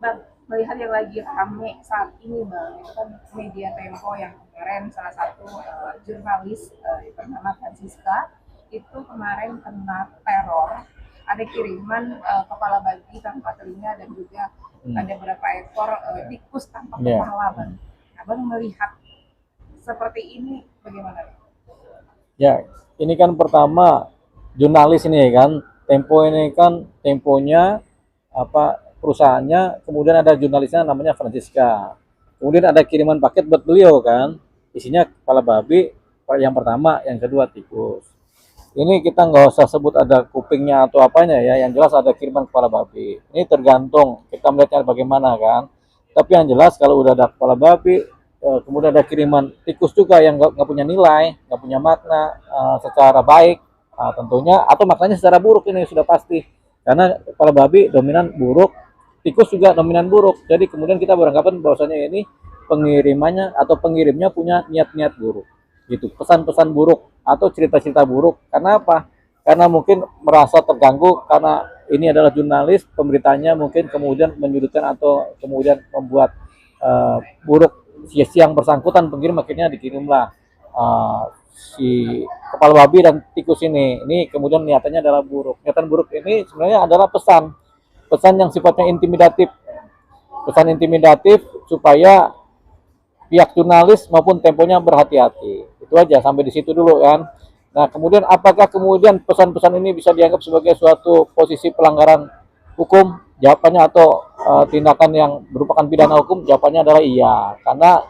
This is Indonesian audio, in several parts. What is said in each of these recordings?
Bang, melihat yang lagi rame saat ini Bang, itu kan media Tempo yang kemarin salah satu jurnalis bernama Francisca itu kemarin kena teror, ada kiriman kepala babi tanpa telinga dan juga ada beberapa ekor tikus tanpa kepala Bang. Abang melihat seperti ini bagaimana? Ya, ini kan pertama jurnalis ini kan, Tempo ini kan Temponya apa perusahaannya, kemudian ada jurnalisnya namanya Francisca. Kemudian ada kiriman paket buat beliau kan, isinya kepala babi yang pertama, yang kedua tikus. Ini kita nggak usah sebut ada kupingnya atau apanya ya, yang jelas ada kiriman kepala babi. Ini tergantung kita melihatnya bagaimana kan. Tapi yang jelas kalau udah ada kepala babi, kemudian ada kiriman tikus juga yang nggak punya nilai, nggak punya makna secara baik, tentunya atau maknanya secara buruk ini sudah pasti. Karena kepala babi dominan buruk, tikus juga dominan buruk. Jadi kemudian kita beranggapan bahwasanya ini pengirimannya atau pengirimnya punya niat-niat buruk gitu, pesan-pesan buruk atau cerita-cerita buruk. Karena apa? Karena mungkin merasa terganggu karena ini adalah jurnalis, pemberitanya mungkin kemudian menyudutkan atau kemudian membuat buruk si yang bersangkutan pengirim, akhirnya dikirimlah si kepala babi dan tikus ini. Ini kemudian niatannya adalah buruk. Niatan buruk ini sebenarnya adalah pesan yang sifatnya intimidatif, pesan intimidatif supaya pihak jurnalis maupun Temponya berhati-hati. Itu aja, sampai di situ dulu kan. Nah, kemudian apakah kemudian pesan-pesan ini bisa dianggap sebagai suatu posisi pelanggaran hukum? Jawabannya atau tindakan yang merupakan pidana hukum? Jawabannya adalah iya. Karena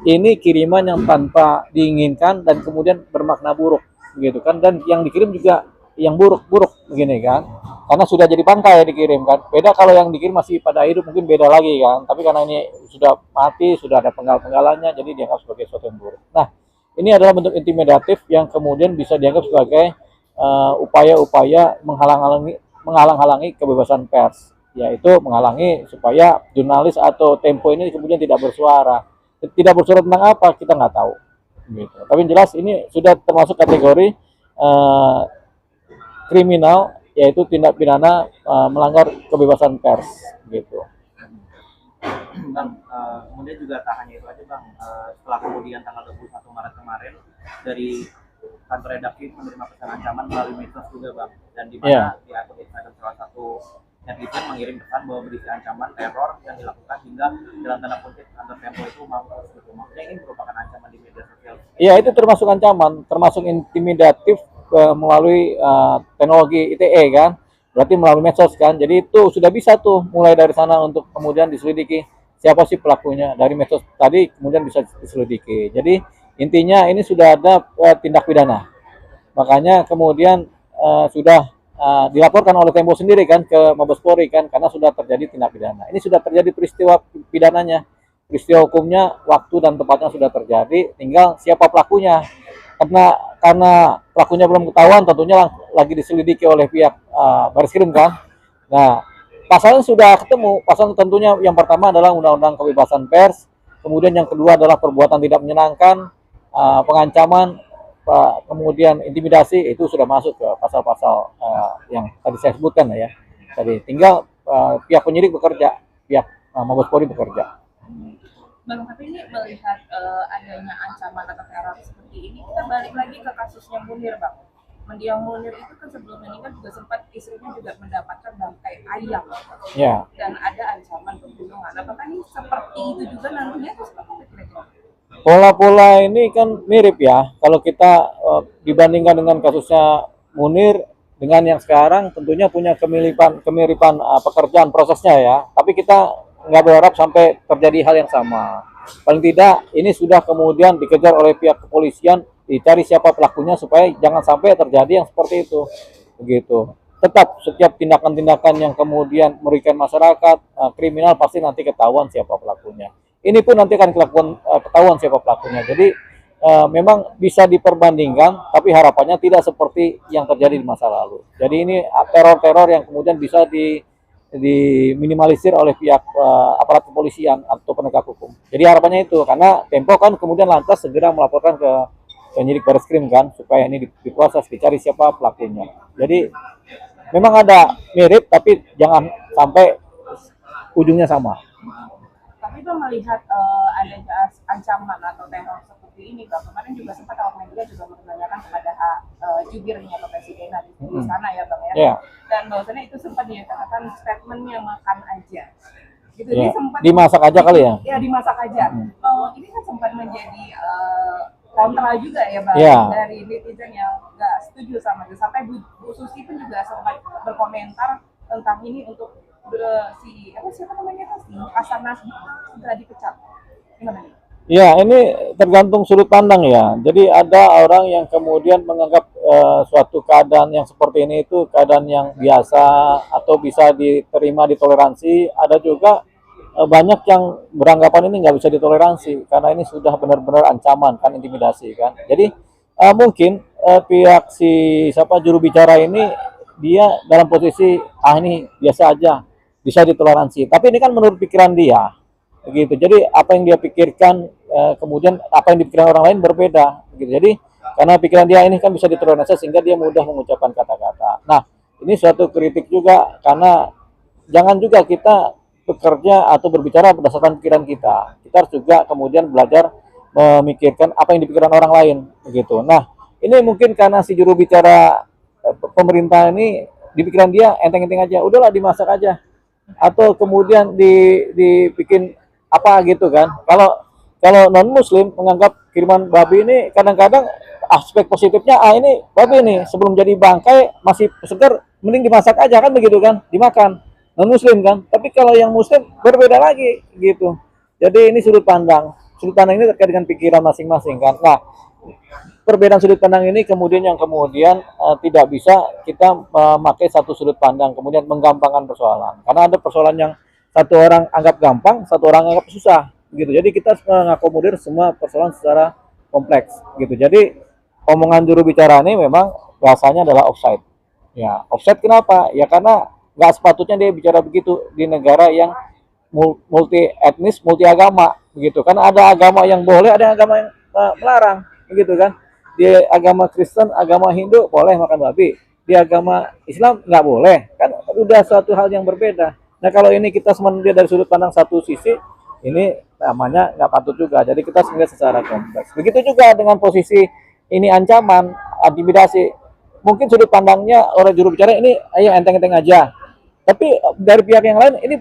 ini kiriman yang tanpa diinginkan dan kemudian bermakna buruk begitu kan, dan yang dikirim juga yang buruk-buruk begini kan, karena sudah jadi bangkai dikirim kan. Beda kalau yang dikirim masih pada hidup, mungkin beda lagi kan, tapi karena ini sudah mati, sudah ada penggal-penggalannya, jadi dianggap sebagai sesuatu yang buruk. Nah, ini adalah bentuk intimidatif yang kemudian bisa dianggap sebagai upaya-upaya menghalang-halangi kebebasan pers, yaitu menghalangi supaya jurnalis atau Tempo ini kemudian tidak bersuara. Tidak bersuara tentang apa kita nggak tahu gitu. Tapi jelas ini sudah termasuk kategori kriminal, yaitu tindak pidana melanggar kebebasan pers gitu. Bang, kemudian juga tak hanya itu aja Bang, setelah kemudian tanggal 21 Maret kemarin dari kantor redaksi menerima pesan ancaman melalui medsos juga Bang, dan di mana di akun Instagram salah satu netizen mengirim pesan bahwa berisi ancaman teror yang dilakukan hingga dalam tanda kutip kantor Tempo itu mampus gitu. Maksudnya ini merupakan ancaman di media sosial. Iya, itu termasuk ancaman, termasuk intimidatif melalui teknologi ITE kan, berarti melalui medsos kan. Jadi itu sudah bisa tuh mulai dari sana untuk kemudian diselidiki siapa sih pelakunya. Dari medsos tadi kemudian bisa diselidiki. Jadi intinya ini sudah ada tindak pidana, makanya kemudian sudah dilaporkan oleh Tempo sendiri kan ke Mabes Polri kan, karena sudah terjadi tindak pidana. Ini sudah terjadi peristiwa pidananya, peristiwa hukumnya, waktu dan tempatnya sudah terjadi, tinggal siapa pelakunya. Karena pelakunya belum ketahuan, tentunya lagi diselidiki oleh pihak Bareskrim kan. Nah, pasalnya sudah ketemu. Pasal tentunya yang pertama adalah Undang-Undang Kebebasan Pers, kemudian yang kedua adalah perbuatan tidak menyenangkan, pengancaman, kemudian intimidasi, itu sudah masuk ke pasal-pasal yang tadi saya sebutkan ya. Tadi tinggal pihak penyidik bekerja, pihak Mabes Polri bekerja. Bang, tapi ini melihat adanya ancaman atau teror seperti ini, kita balik lagi ke kasusnya Munir Bang. Mendiang Munir itu kan sebelumnya ini kan juga sempat istrinya juga mendapatkan bangkai ayam, Ya. dan ada ancaman pembunuhan. Apakah ini seperti itu juga nantinya atau seperti itu kira-kira? Pola-pola ini kan mirip ya. Kalau kita dibandingkan dengan kasusnya Munir dengan yang sekarang, tentunya punya kemiripan pekerjaan prosesnya ya. Tapi kita nggak berharap sampai terjadi hal yang sama. Paling tidak ini sudah kemudian dikejar oleh pihak kepolisian, dicari siapa pelakunya supaya jangan sampai terjadi yang seperti itu. Begitu. Tetap setiap tindakan-tindakan yang kemudian merugikan masyarakat, kriminal, pasti nanti ketahuan siapa pelakunya. Ini pun nanti akan ketahuan siapa pelakunya. Jadi memang bisa diperbandingkan, tapi harapannya tidak seperti yang terjadi di masa lalu. Jadi ini teror-teror yang kemudian bisa diminimalisir oleh pihak aparat kepolisian atau penegak hukum. Jadi harapannya itu, karena Tempo kan kemudian lantas segera melaporkan ke penyidik Bareskrim kan, supaya ini diproses, dicari siapa pelakunya. Jadi memang ada mirip, tapi jangan sampai ujungnya sama. Tapi Bang melihat adanya ancaman atau teror seperti ini, Bang, kemarin juga sempat awak media juga menanyakan kepada jubirnya kepresidenan di sana ya Bang ya. Ya, Dan bahwasanya itu sempat dikatakan statementnya makan aja. Gitu, ya. dia sempat Dimasak aja kali ya. Ya dimasak aja. Ini kan sempat menjadi kontra juga ya Bang Ya. dari netizen yang nggak setuju sama itu. Sampai Bu Susi pun juga sempat berkomentar tentang ini untuk siapa namanya tuh si Hasan Nasbi segera dipecat. Gimana nih? Ya, ini tergantung sudut pandang ya. Jadi ada orang yang kemudian menganggap suatu keadaan yang seperti ini itu keadaan yang biasa atau bisa diterima, ditoleransi. Ada juga banyak yang beranggapan ini nggak bisa ditoleransi karena ini sudah benar-benar ancaman kan, intimidasi kan. Jadi mungkin pihak si juru bicara ini dia dalam posisi ini biasa aja, bisa ditoleransi. Tapi ini kan menurut pikiran dia, begitu. Jadi apa yang dia pikirkan kemudian apa yang dipikirkan orang lain berbeda, gitu. Jadi karena pikiran dia ini kan bisa ditoleransi sehingga dia mudah mengucapkan kata-kata. Nah, ini suatu kritik juga karena jangan juga kita bekerja atau berbicara berdasarkan pikiran kita. Kita harus juga kemudian belajar memikirkan apa yang dipikirkan orang lain, begitu. Nah, ini mungkin karena si juru bicara pemerintah ini di pikiran dia enteng-enteng aja, udahlah dimasak aja, atau kemudian dibikin apa gitu kan. Kalau non muslim menganggap kiriman babi ini kadang-kadang aspek positifnya ini babi nih sebelum jadi bangkai masih segar, mending dimasak aja kan, begitu kan, dimakan non muslim kan. Tapi kalau yang muslim berbeda lagi gitu. Jadi ini sudut pandang ini terkait dengan pikiran masing-masing kan. Nah, perbedaan sudut pandang ini kemudian tidak bisa kita memakai satu sudut pandang kemudian menggampangkan persoalan, karena ada persoalan yang satu orang anggap gampang, satu orang anggap susah gitu. Jadi kita harus mengakomodir semua persoalan secara kompleks gitu. Jadi omongan juru bicara ini memang bahasanya adalah offside ya. Offside kenapa ya? Karena nggak sepatutnya dia bicara begitu di negara yang multi etnis, multi agama begitu. Karena ada agama yang boleh, ada agama yang melarang begitu kan. Di agama Kristen, agama Hindu boleh makan babi, di agama Islam nggak boleh, kan udah suatu hal yang berbeda. Nah, kalau ini kita melihat dari sudut pandang satu sisi, ini namanya nggak patut juga. Jadi kita melihat secara kompleks. Begitu juga dengan posisi ini ancaman, intimidasi. Mungkin sudut pandangnya oleh juru bicara ini ayo enteng-enteng aja, tapi dari pihak yang lain ini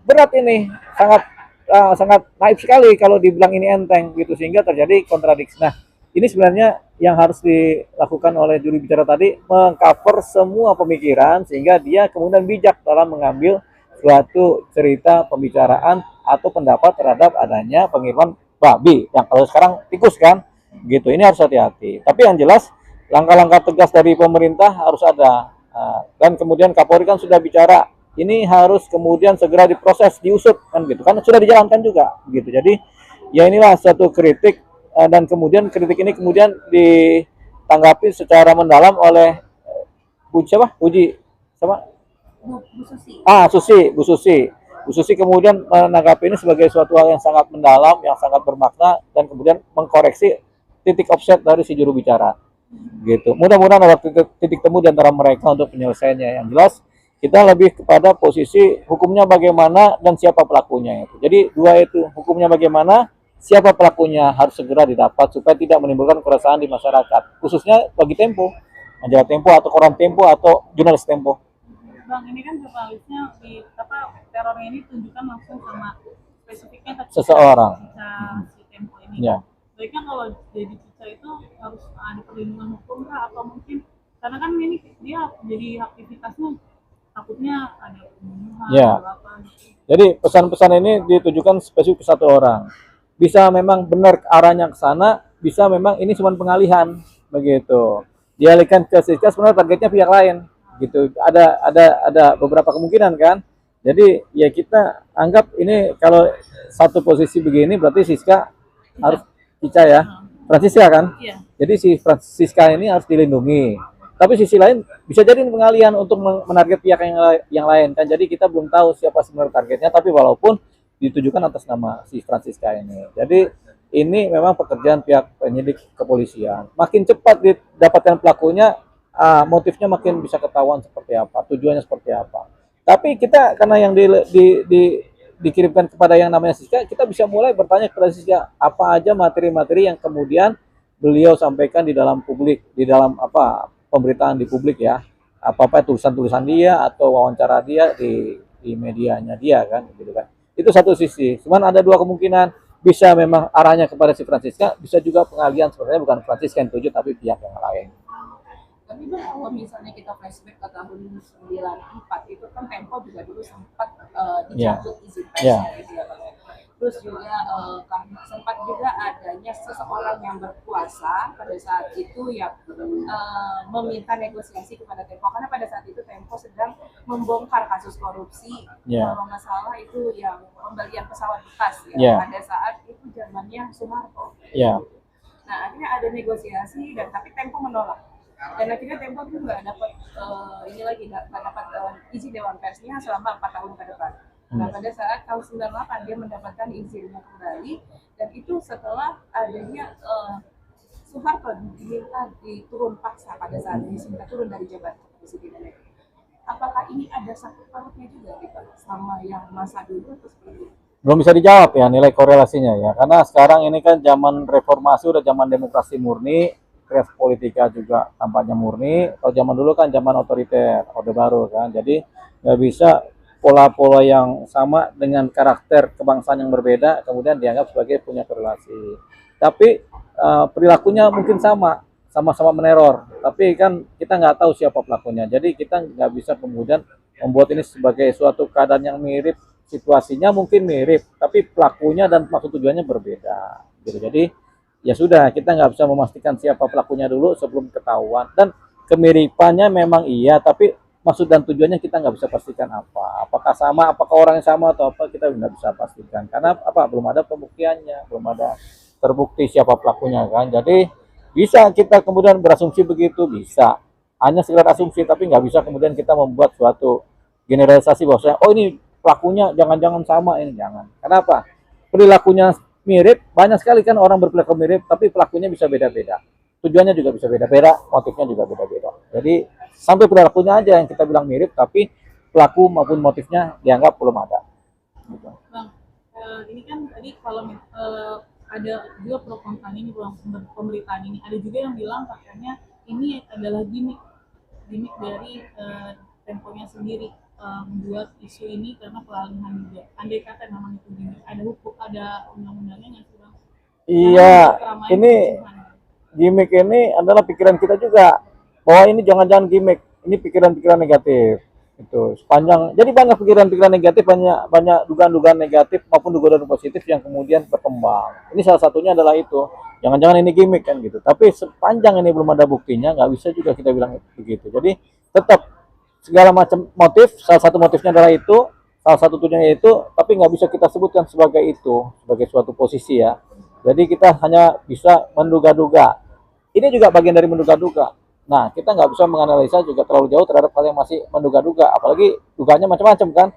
berat, ini sangat naif sekali kalau dibilang ini enteng gitu, sehingga terjadi kontradiksi. Nah, ini sebenarnya yang harus dilakukan oleh juru bicara tadi, mengcover semua pemikiran sehingga dia kemudian bijak dalam mengambil suatu cerita pembicaraan atau pendapat terhadap adanya pengiriman babi yang kalau sekarang tikus kan gitu. Ini harus hati-hati. Tapi yang jelas langkah-langkah tegas dari pemerintah harus ada. Dan kemudian Kapolri kan sudah bicara ini harus kemudian segera diproses, diusut kan gitu kan, sudah dijalankan juga gitu. Jadi ya inilah satu kritik, dan kemudian kritik ini kemudian ditanggapi secara mendalam oleh Bu Susi kemudian menanggapi ini sebagai suatu hal yang sangat mendalam, yang sangat bermakna, dan kemudian mengkoreksi titik offset dari si juru bicara gitu. Mudah-mudahan ada titik temu di antara mereka untuk penyelesaiannya. Yang jelas kita lebih kepada posisi hukumnya bagaimana dan siapa pelakunya itu. Jadi dua itu, hukumnya bagaimana, siapa pelakunya harus segera didapat supaya tidak menimbulkan keresahan di masyarakat, khususnya bagi Tempo, majalah Tempo atau koran Tempo atau jurnalis Tempo. Bang, ini kan jurnalisnya terornya ini tunjukkan langsung sama spesifiknya seseorang. Si Tempo ini. Ya. Baiknya kalau jadi Cica itu harus ada perlindungan hukum kah, atau mungkin karena kan ini dia jadi aktivitasnya takutnya ada pembunuhan atau apa gitu. Jadi pesan-pesan ini ditujukan spesifik ke satu orang. Bisa memang benar arahnya ke sana, bisa memang ini cuma pengalihan begitu. Dialihkan ke Siska, sebenarnya targetnya pihak lain gitu. Ada beberapa kemungkinan kan. Jadi ya kita anggap ini kalau satu posisi begini berarti Siska harus Cica ya. Francisca kan? Iya. Jadi si Francisca ini harus dilindungi. Tapi sisi lain bisa jadi pengalihan untuk menarget pihak yang lain kan. Jadi kita belum tahu siapa sebenarnya targetnya, tapi walaupun ditujukan atas nama si Francisca ini. Jadi ini memang pekerjaan pihak penyidik kepolisian. Makin cepat didapatkan pelakunya, motifnya makin bisa ketahuan seperti apa, tujuannya seperti apa. Tapi kita karena yang dikirimkan kepada yang namanya Siska, kita bisa mulai bertanya kepada Siska apa aja materi-materi yang kemudian beliau sampaikan di dalam publik, di dalam apa pemberitaan di publik ya, apa tulisan-tulisan dia atau wawancara dia di medianya dia kan, gitu kan. Itu satu sisi. Cuman ada dua kemungkinan, bisa memang arahnya kepada si Francisca, bisa juga pengalian sebenarnya bukan Francisca yang tujuh tapi pihak yang lain. Tapi Bang, kalau misalnya kita flashback ke tahun 94 itu kan Tempo juga dulu sempat dicabut izin persnya gitu ya Bang. Terus juga karena sempat juga adanya seseorang yang berkuasa pada saat itu yang meminta negosiasi kepada Tempo karena pada saat itu Tempo sedang membongkar kasus korupsi kalau nggak salah itu yang pembelian pesawat bekas ya pada saat itu zamannya Soeharto. Nah akhirnya ada negosiasi dan tapi Tempo menolak. Dan akhirnya Tempo itu nggak dapat ini lagi nggak dapat izin Dewan Persnya selama 4 tahun ke depan. Nah pada saat tahun 98 dia mendapatkan izinnya kembali dan itu setelah adanya Soeharto diminta diturun paksa pada saat diminta turun dari jabatan presidennya. Apakah ini ada sangkut pautnya juga gitu sama yang masa dulu atau seperti itu? Belum bisa dijawab ya nilai korelasinya ya, karena sekarang ini kan zaman reformasi udah zaman demokrasi murni. Kres politika juga tampaknya murni. Kalau zaman dulu kan zaman otoriter, orde baru kan. Jadi nggak bisa pola-pola yang sama dengan karakter kebangsaan yang berbeda kemudian dianggap sebagai punya korelasi. Tapi perilakunya mungkin sama-sama meneror. Tapi kan kita nggak tahu siapa pelakunya. Jadi kita nggak bisa kemudian membuat ini sebagai suatu keadaan yang mirip. Situasinya mungkin mirip, tapi pelakunya dan maksud tujuannya berbeda. Gitu. Jadi ya sudah, kita nggak bisa memastikan siapa pelakunya dulu sebelum ketahuan. Dan kemiripannya memang iya, tapi maksud dan tujuannya kita nggak bisa pastikan apa. Apakah sama, apakah orang yang sama atau apa, kita nggak bisa pastikan. Karena apa? Belum ada pembuktiannya, belum ada terbukti siapa pelakunya kan. Jadi bisa kita kemudian berasumsi begitu, bisa. Hanya sekedar asumsi, tapi nggak bisa kemudian kita membuat suatu generalisasi bahwasanya, oh ini pelakunya jangan-jangan sama, ini jangan. Kenapa? Perilakunya mirip, banyak sekali kan orang berperilaku mirip, tapi pelakunya bisa beda-beda. Tujuannya juga bisa beda-beda, motifnya juga beda-beda. Jadi sampai perilakunya aja yang kita bilang mirip, tapi pelaku maupun motifnya dianggap belum ada. Gitu. Bang, ini kan tadi kalau ada juga pro kontra ini pemberitaan ini, ada juga yang bilang katanya ini adalah gimmick dari Temponya sendiri. Membuat isu ini karena pelalihan juga. Andai kata memang itu gimmick, ada hukum, ada undang-undangnya nggak sih Bang? Iya, ini gimmick ini adalah pikiran kita juga bahwa ini jangan-jangan gimmick, ini pikiran-pikiran negatif. Itu sepanjang, jadi banyak pikiran-pikiran negatif, banyak dugaan-dugaan negatif maupun dugaan positif yang kemudian berkembang. Ini salah satunya adalah itu, jangan-jangan ini gimmick kan gitu. Tapi sepanjang ini belum ada buktinya, nggak bisa juga kita bilang begitu. Jadi tetap segala macam motif, salah satu motifnya adalah itu, salah satu tujuannya itu, tapi nggak bisa kita sebutkan sebagai itu, sebagai suatu posisi ya. Jadi kita hanya bisa menduga-duga. Ini juga bagian dari menduga-duga. Nah, kita nggak bisa menganalisa juga terlalu jauh terhadap hal yang masih menduga-duga, apalagi dugaannya macam-macam kan.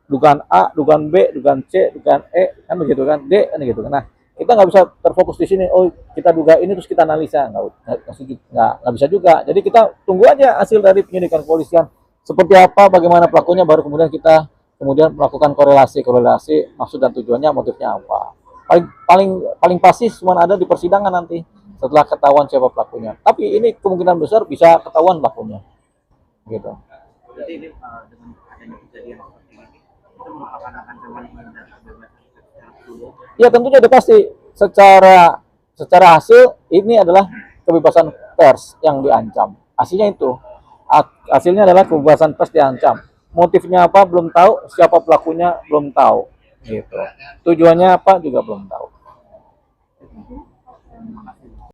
Dugaan A, dugaan B, dugaan C, dugaan E, kan begitu kan, D, kan gitu. Nah, kita nggak bisa terfokus di sini. Oh, kita duga ini terus kita analisa, nggak bisa juga. Jadi kita tunggu aja hasil dari penyidikan kepolisian. Seperti apa, bagaimana pelakunya, baru kemudian kita melakukan korelasi maksud dan tujuannya, motifnya apa. Paling pasti cuma ada di persidangan nanti setelah ketahuan siapa pelakunya. Tapi ini kemungkinan besar bisa ketahuan pelakunya. Gitu. Jadi ini dengan adanya kejadian seperti ini itu merupakan ancaman terhadap kebebasan dulu. Ya tentunya udah pasti secara hasil ini adalah kebebasan pers yang diancam. Hasilnya itu. Hasilnya adalah kebebasan pers diancam. Motifnya apa belum tahu, siapa pelakunya belum tahu, gitu. Tujuannya apa juga belum tahu.